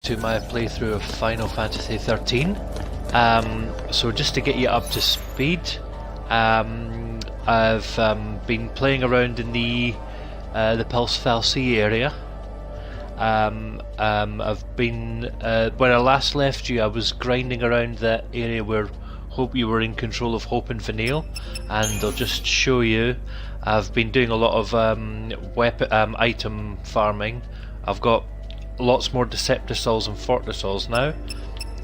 to my playthrough of Final Fantasy XIII. So just to get you up to speed, I've been playing around in the Fal'Cie area. I've been where I last left you. I was grinding around that area where you were in control of Hope and Vanille, and I'll just show you. I've been doing a lot of item farming. I've got lots more Deceptisols and Fortisols now,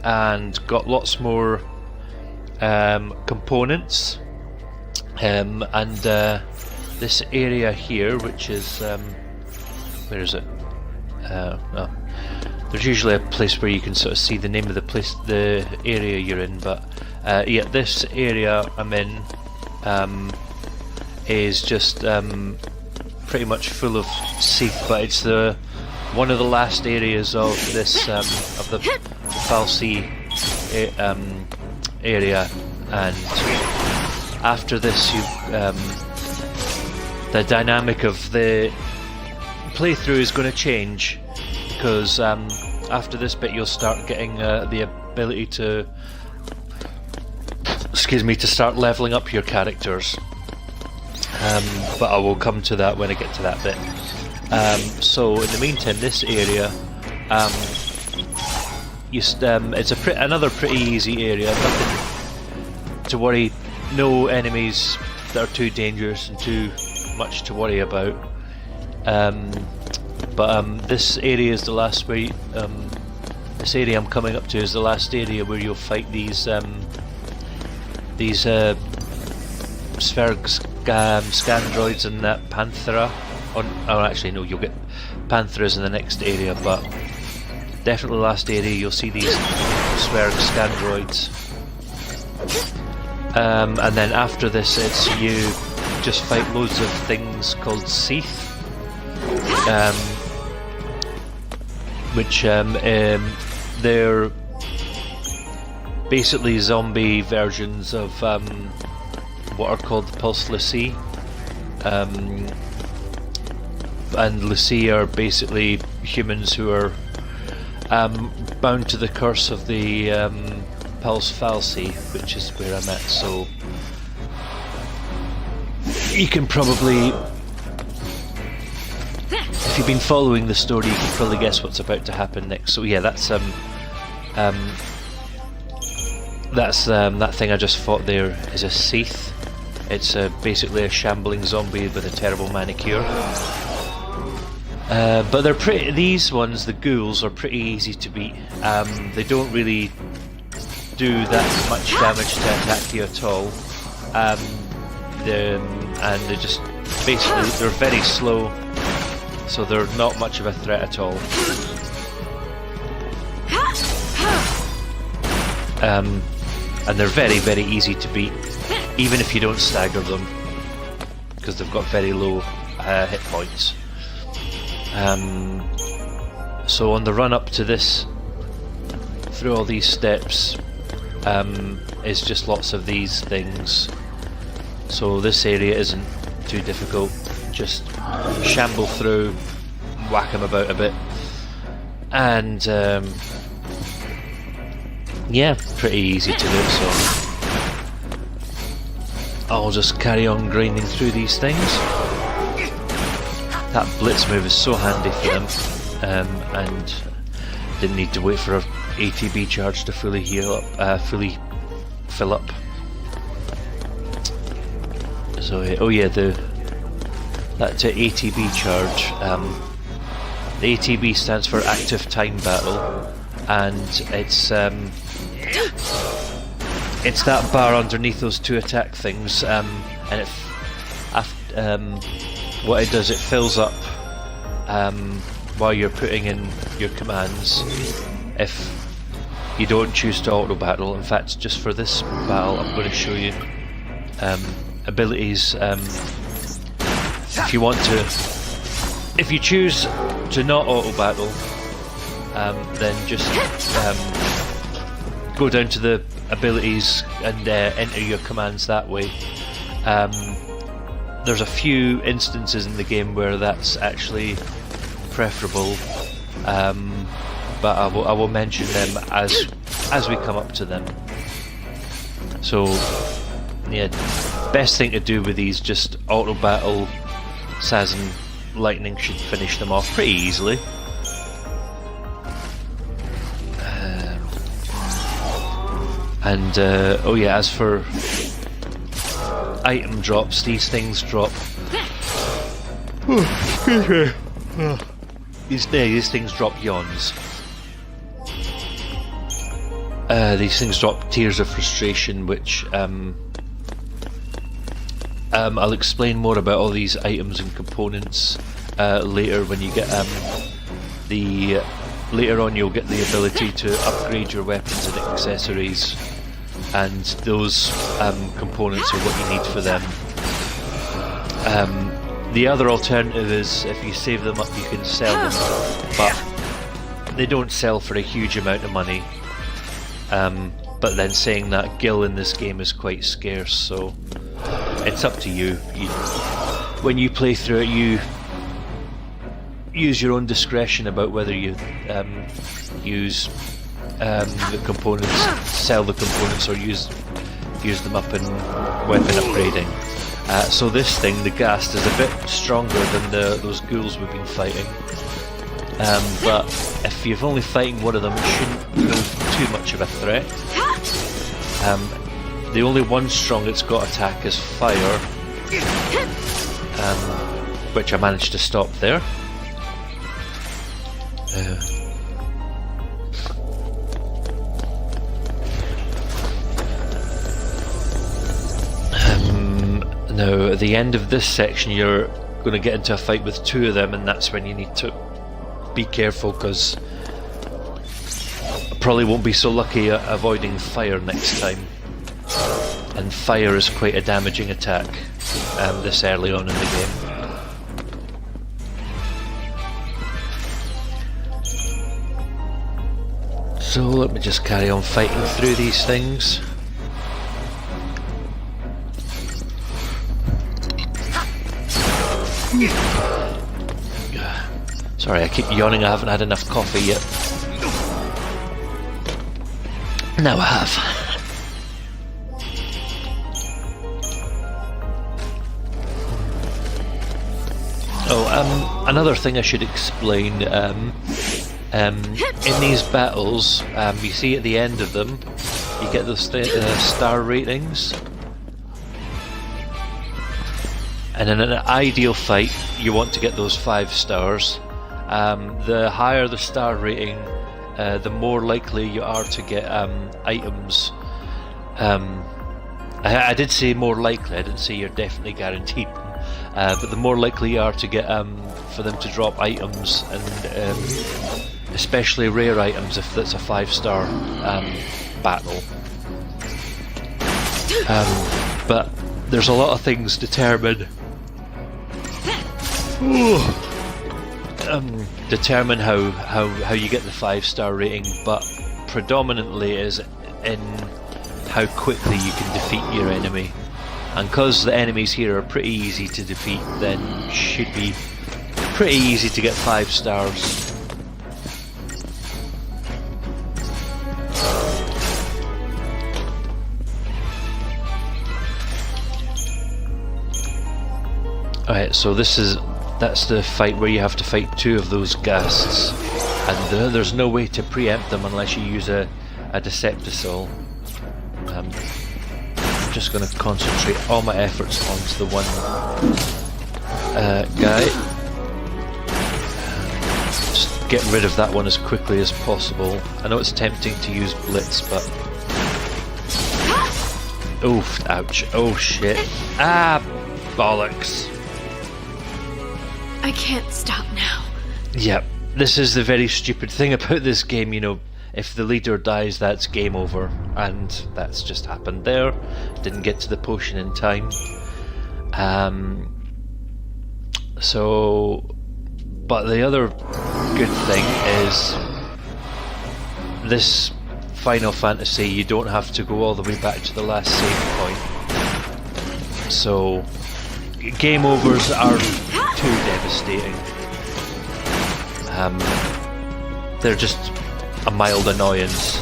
and got lots more components. And this area here, which is where is it? Oh. There's usually a place where you can sort of see the name of the area you're in, but yeah, this area I'm in is just pretty much full of Cie'th, but it's one of the last areas of this of the Fal'Cie area, and after this, the dynamic of the playthrough is going to change, because after this bit you'll start getting the ability to start leveling up your characters, but I will come to that when I get to that bit. So in the meantime, this area it's another pretty easy area, nothing to worry, no enemies that are too dangerous and too much to worry about. But this area is the last where this area I'm coming up to is the last area where you'll fight these Scandroids and that Panthera. Oh, actually no, you'll get Pantheras in the next area, but definitely the last area you'll see these Scandroids. And then after this, it's you just fight loads of things called Cie'th, which they're basically zombie versions of what are called the Fal'Cie. And Fal'Cie are basically humans who are bound to the curse of the Fal'Cie, which is where I'm at. So you can probably, if you've been following the story, you can probably guess what's about to happen next. So yeah, that's that thing I just fought there is a Cie'th. It's basically a shambling zombie with a terrible manicure. But they're pretty. These ones, the ghouls, are pretty easy to beat. They don't really do that much damage to attack you at all. And they just basically, they're very slow, so they're not much of a threat at all. And they're very, very easy to beat, even if you don't stagger them, because they've got very low hit points. So on the run up to this, through all these steps, is just lots of these things. So this area isn't too difficult. Just shamble through, whack them about a bit, and yeah, pretty easy to do. So I'll just carry on grinding through these things. That blitz move is so handy for them, and didn't need to wait for a ATB charge to fully heal up, fully fill up. So oh yeah, that ATB charge. The ATB stands for Active Time Battle, and it's that bar underneath those two attack things, and what it does, it fills up while you're putting in your commands. If you don't choose to auto battle, in fact, just for this battle, I'm going to show you abilities. If you choose to not auto battle, then just go down to the abilities and enter your commands that way. There's a few instances in the game where that's actually preferable, but I will mention them as we come up to them. So yeah, best thing to do with these, just auto battle. Saz and Lightning should finish them off pretty easily. Oh yeah, as for item drops, these things drop. These things drop yawns. These things drop Tears of Frustration, which I'll explain more about all these items and components later when you get later on you'll get the ability to upgrade your weapons and accessories, and those components are what you need for them. The other alternative is if you save them up you can sell them, but they don't sell for a huge amount of money. But then saying that, gil in this game is quite scarce, so it's up to you. When you play through it, you use your own discretion about whether you use the components, sell the components, or use them up in weapon upgrading. So this thing, the Ghast, is a bit stronger than those ghouls we've been fighting. But if you're only fighting one of them, it shouldn't pose too much of a threat. The only one strong it's got attack is fire, which I managed to stop there. Now, at the end of this section, you're going to get into a fight with two of them, and that's when you need to be careful, because I probably won't be so lucky at avoiding fire next time. And fire is quite a damaging attack this early on in the game. So let me just carry on fighting through these things. Sorry, I keep yawning, I haven't had enough coffee yet. Now I have. Oh, another thing I should explain, in these battles, you see at the end of them, you get the star ratings. And in an ideal fight, you want to get those 5 stars. The higher the star rating, the more likely you are to get items. I did say more likely, I didn't say you're definitely guaranteed. But the more likely you are to get for them to drop items, and especially rare items if that's a 5-star battle. But there's a lot of things determine how you get the 5-star rating, but predominantly is in how quickly you can defeat your enemy. And because the enemies here are pretty easy to defeat, then it should be pretty easy to get 5 stars. Alright, so that's the fight where you have to fight 2 of those ghasts, and there's no way to preempt them unless you use a Decepticol. I'm just going to concentrate all my efforts onto the one guy. Just get rid of that one as quickly as possible. I know it's tempting to use Blitz, but... Oof, ouch, oh shit. Ah, bollocks. I can't stop now. Yep, this is the very stupid thing about this game, you know, if the leader dies, that's game over, and that's just happened there. Didn't get to the potion in time. But the other good thing is, this Final Fantasy, you don't have to go all the way back to the last save point. So, game overs are too devastating. They're just a mild annoyance.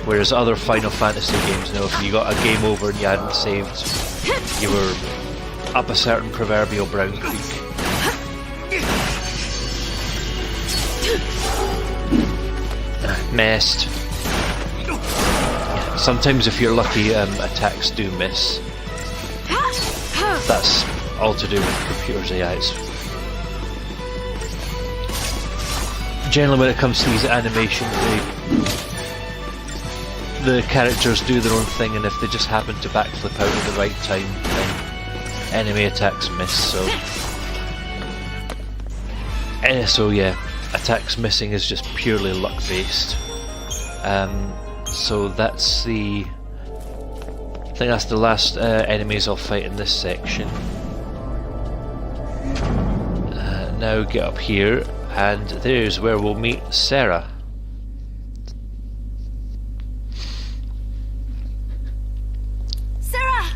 Whereas other Final Fantasy games, if you got a game over and you hadn't saved, you were up a certain proverbial brown creek. Missed. Sometimes if you're lucky, attacks do miss. That's all to do with computers' AIs. Generally when it comes to these animations, the characters do their own thing, and if they just happen to backflip out at the right time, then enemy attacks miss, so yeah, attacks missing is just purely luck based. So that's I think that's the last enemies I'll fight in this section. Now get up here, and there's where we'll meet Sarah. Sarah!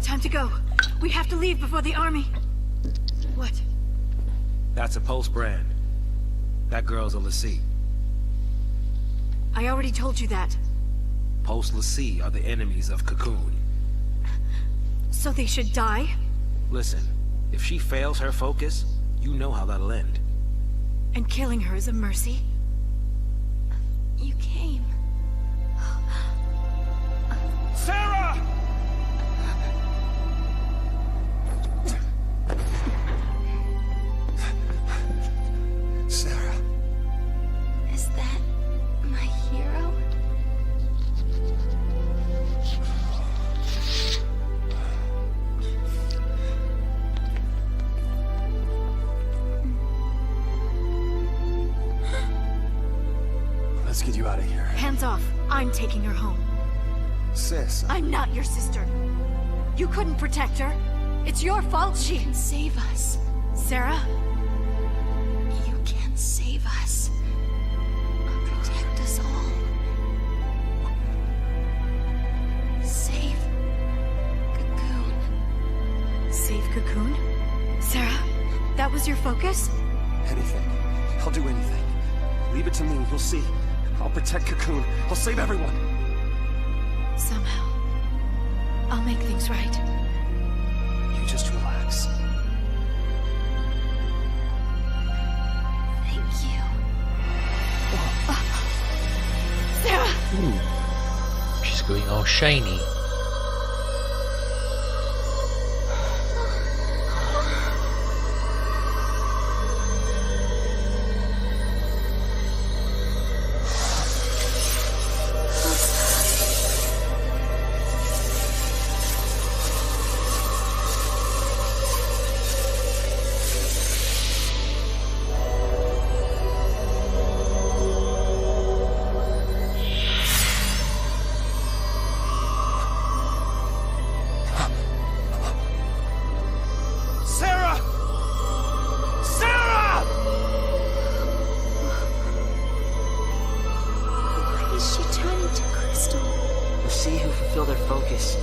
Time to go. We have to leave before the army. What? That's a Pulse brand. That girl's a Fal'Cie. I already told you that. Pulse Fal'Cie are the enemies of Cocoon. So they should die? Listen, if she fails her focus, you know how that'll end. And killing her is a mercy? You came. Sarah! Sarah. Is that my hero? Let's get you out of here. Hands off. I'm taking her home. Sis. I'm not your sister. You couldn't protect her. It's your fault she can save us. Sarah? You can save us. Protect us all. Save Cocoon. Save Cocoon? Sarah, that was your focus? Anything. I'll do anything. Leave it to me, you'll see. I'll protect Cocoon. I'll save everyone. Somehow, I'll make things right. You just relax. Thank you. Sarah! Ooh. She's going all shiny. Their focus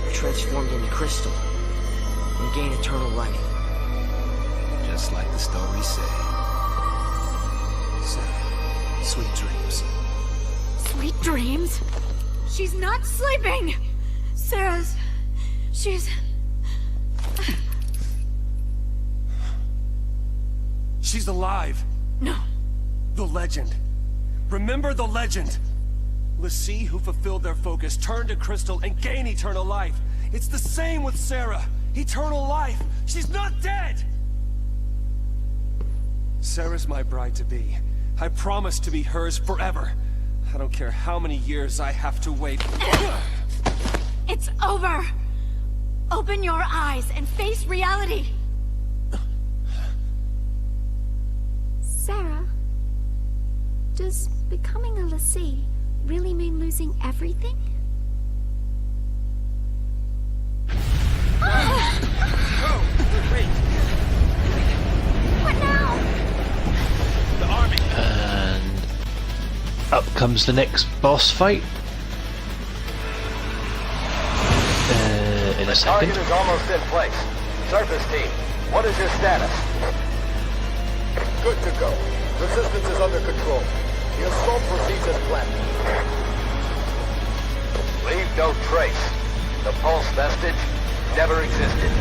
are transformed into crystal and gain eternal life. Just like the story said. Sarah, sweet dreams. Sweet dreams? She's not sleeping! She's... She's alive. No. The legend. Remember the legend. Fal'Cie who fulfilled their focus turn to crystal and gain eternal life. It's the same with Sarah. Eternal life. She's not dead! Sarah's my bride-to-be. I promise to be hers forever. I don't care how many years I have to wait. It's over! Open your eyes and face reality! Sarah, does becoming a Fal'Cie really mean losing everything? Oh, wait. What now? The army. And up comes the next boss fight. In a second. Target is almost in place. Surface team, what is your status? go. Resistance is under control. The assault proceeds as planned. Leave no trace. The pulse vestige never existed.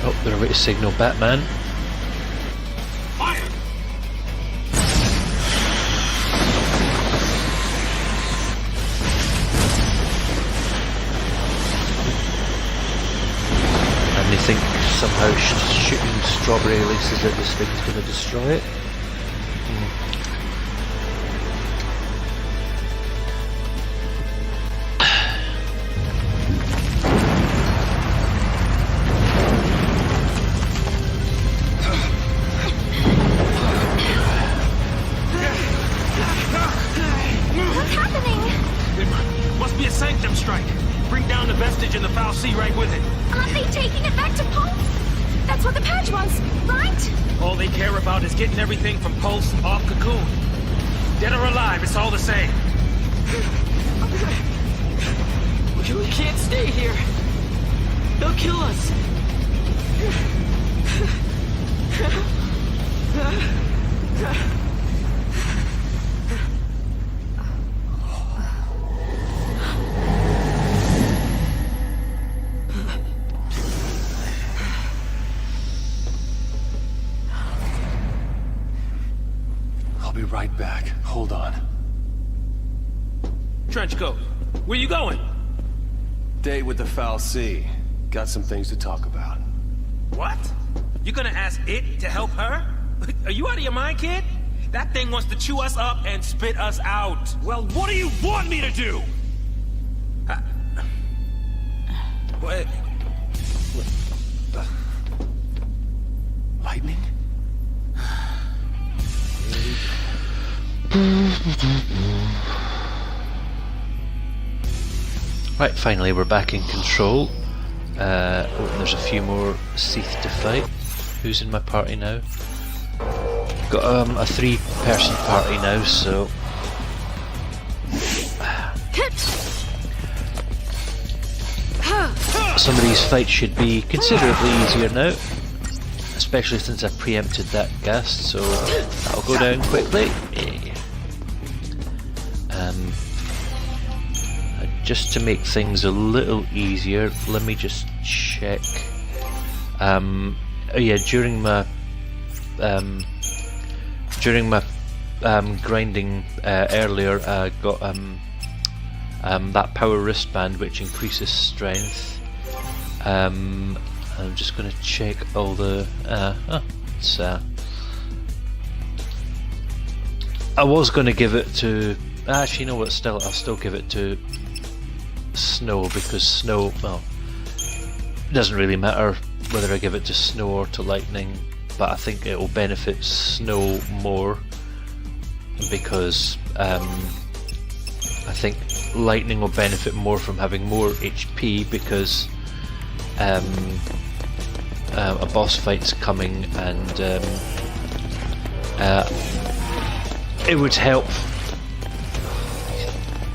Oh, they're about to signal Batman. Fire! And they think somehow shooting strawberry laces at this thing's going to destroy it. What's happening? There must be a sanctum strike. Bring down the vestige and the Fal'Cie right with it. Aren't they taking it back to Pulse? That's what the patch wants, right? All they care about is getting everything from Pulse off Cocoon. Dead or alive, it's all the same. We can't stay here. They'll kill us. I'll be right back. Hold on. Trenchcoat, where you going? Date with the Fal'Cie. Got some things to talk about. What? You gonna ask it to help her? Are you out of your mind, kid? That thing wants to chew us up and spit us out. Well, what do you want me to do? What? Lightning? Right, finally we're back in control. Oh, there's a few more Cie'th to fight. Who's in my party now? Got a 3-person party now, so some of these fights should be considerably easier now, especially since I preempted that ghast, so that'll go down quickly. Just to make things a little easier, let me just check. Oh yeah, during my grinding earlier, I got that power wristband which increases strength. I'm just going to check all the. I was going to give it to. Actually, you know what? I'll still give it to Snow, because Snow. Well, it doesn't really matter whether I give it to Snow or to Lightning, but I think it will benefit Snow more, because I think Lightning will benefit more from having more HP, because a boss fight's coming, and it would help.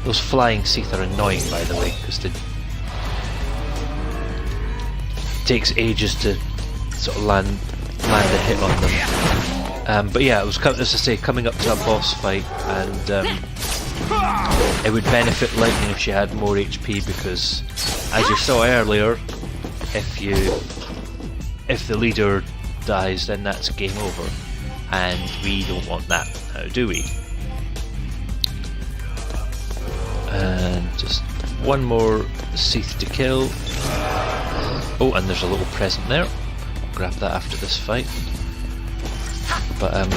Those flying Cie'th are annoying, by the way, because it takes ages to sort of land a hit on them. But yeah, it was, as I say, coming up to a boss fight, and it would benefit Lightning if she had more HP, because, as you saw earlier, if the leader dies, then that's game over, and we don't want that now, do we? And just one more Cie'th to kill. Oh, and there's a little present there. I'll grab that after this fight. But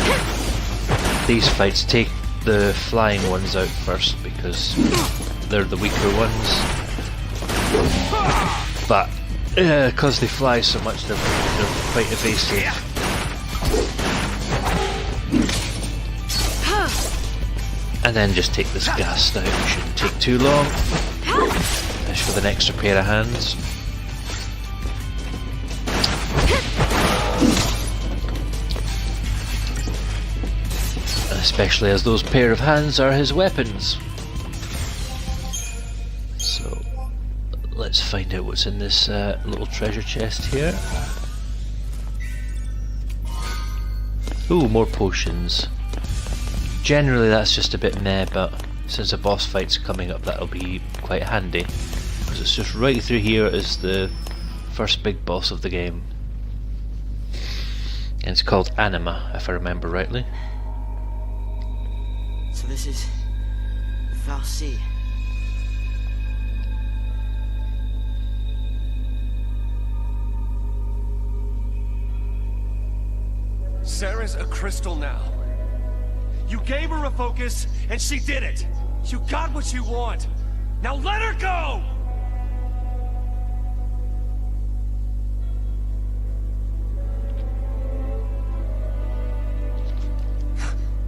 these fights take the flying ones out first, because they're the weaker ones. But because they fly so much, they're quite evasive. And then just take this ghast out, it shouldn't take too long. Finish with an extra pair of hands. Especially as those pair of hands are his weapons. So, let's find out what's in this little treasure chest here. Ooh, more potions. Generally that's just a bit meh, but since a boss fight's coming up, that'll be quite handy. Because it's just right through here is the first big boss of the game. And it's called Anima, if I remember rightly. So this is Fal'Cie. Sarah's a crystal now. You gave her a focus, and she did it. You got what you want. Now let her go!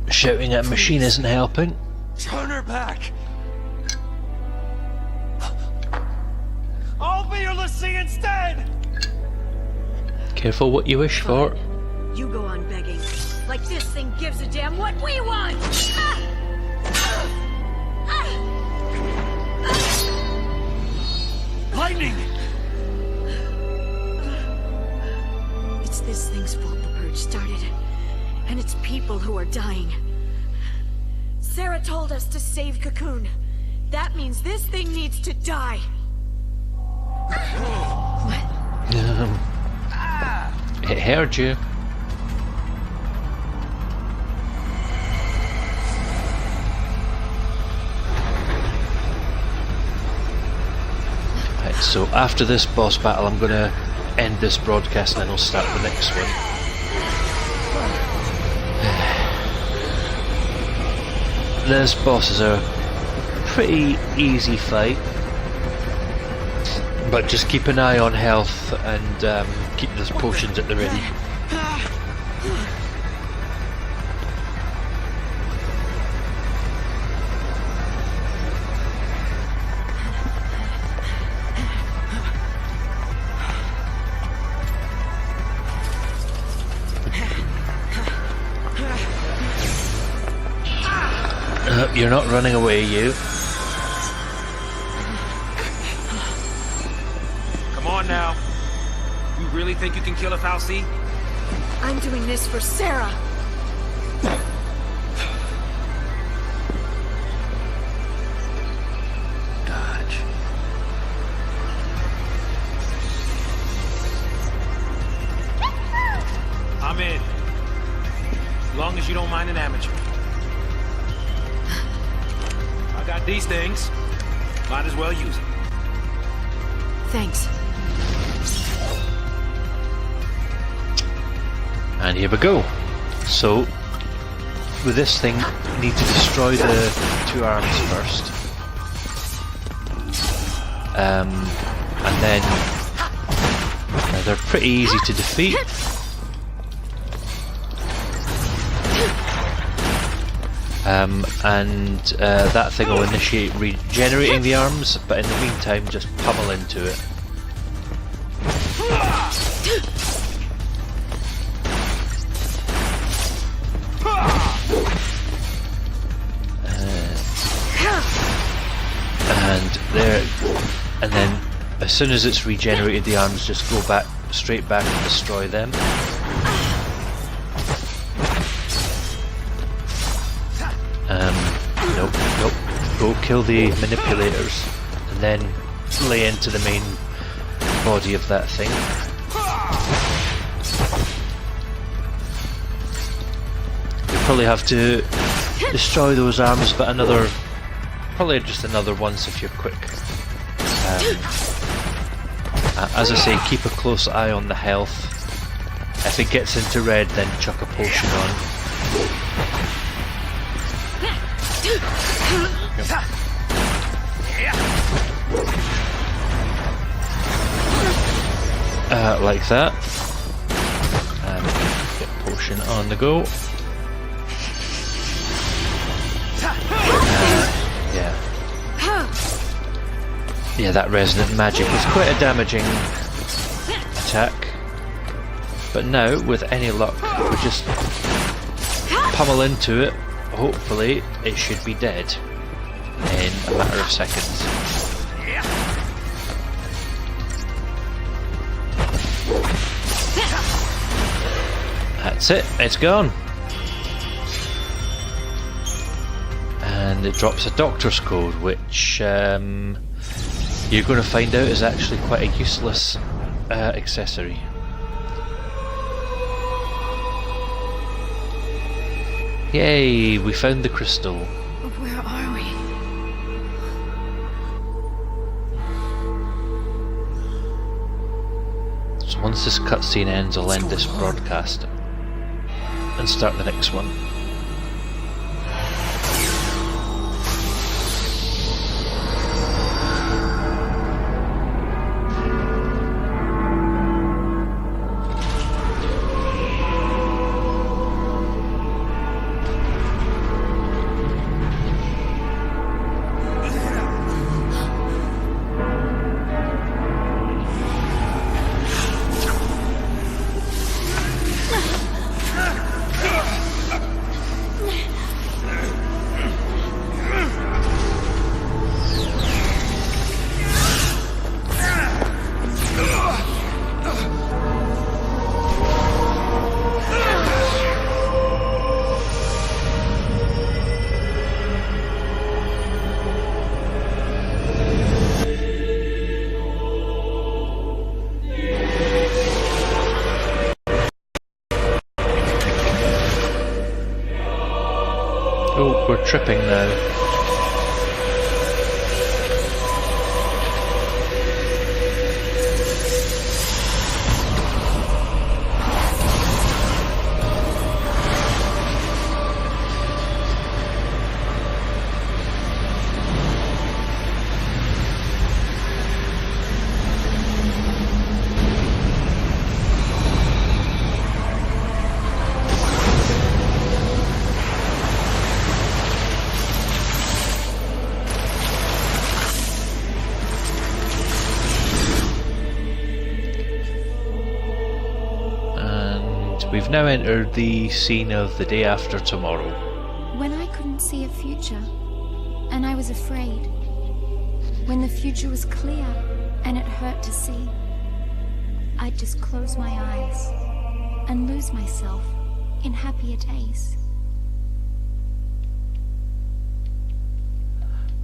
Shouting at a machine isn't helping. Turn her back. I'll be your Lassie instead! Careful what you wish for. You go on begging. Like this thing gives a damn what we want! Lightning! It's this thing's fault the purge started. And it's people who are dying. Sarah told us to save Cocoon. That means this thing needs to die. It heard you. Right, so after this boss battle I'm going to end this broadcast and then I'll start the next one. This boss is a pretty easy fight, but just keep an eye on health and keep those potions at the ready. You're not running away, you. Come on now. You really think you can kill a Fal'Cie? I'm doing this for Sarah. Dodge. I'm in. As long as you don't mind an amateur. I got these things. Might as well use them. Thanks. And here we go. So, with this thing, you need to destroy the two arms first. And then they're pretty easy to defeat. That thing will initiate regenerating the arms, but in the meantime just pummel into it. And then as soon as it's regenerated the arms, just go back straight back and destroy them. Nope. Go kill the manipulators and then lay into the main body of that thing. You probably have to destroy those arms, but probably just another once if you're quick. As I say, keep a close eye on the health. If it gets into red, then chuck a potion on. Like that. Get potion on the go. Yeah, that resonant magic was quite a damaging attack. But now, with any luck, we just pummel into it. Hopefully, it should be dead in a matter of seconds. that's it, it's gone. And it drops a doctor's code, which you're going to find out is actually quite a useless accessory. Yay, we found the crystal. Where are we? So once this cutscene ends, I'll end this broadcast and start the next one. Oh, we're tripping now. We've now entered the scene of the day after tomorrow. When I couldn't see a future, and I was afraid. When the future was clear, and it hurt to see. I'd just close my eyes, and lose myself in happier days.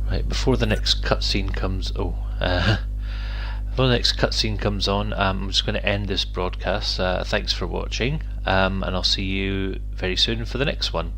Right, before the next cutscene comes... before the next cutscene comes on, I'm just going to end this broadcast. Thanks for watching, and I'll see you very soon for the next one.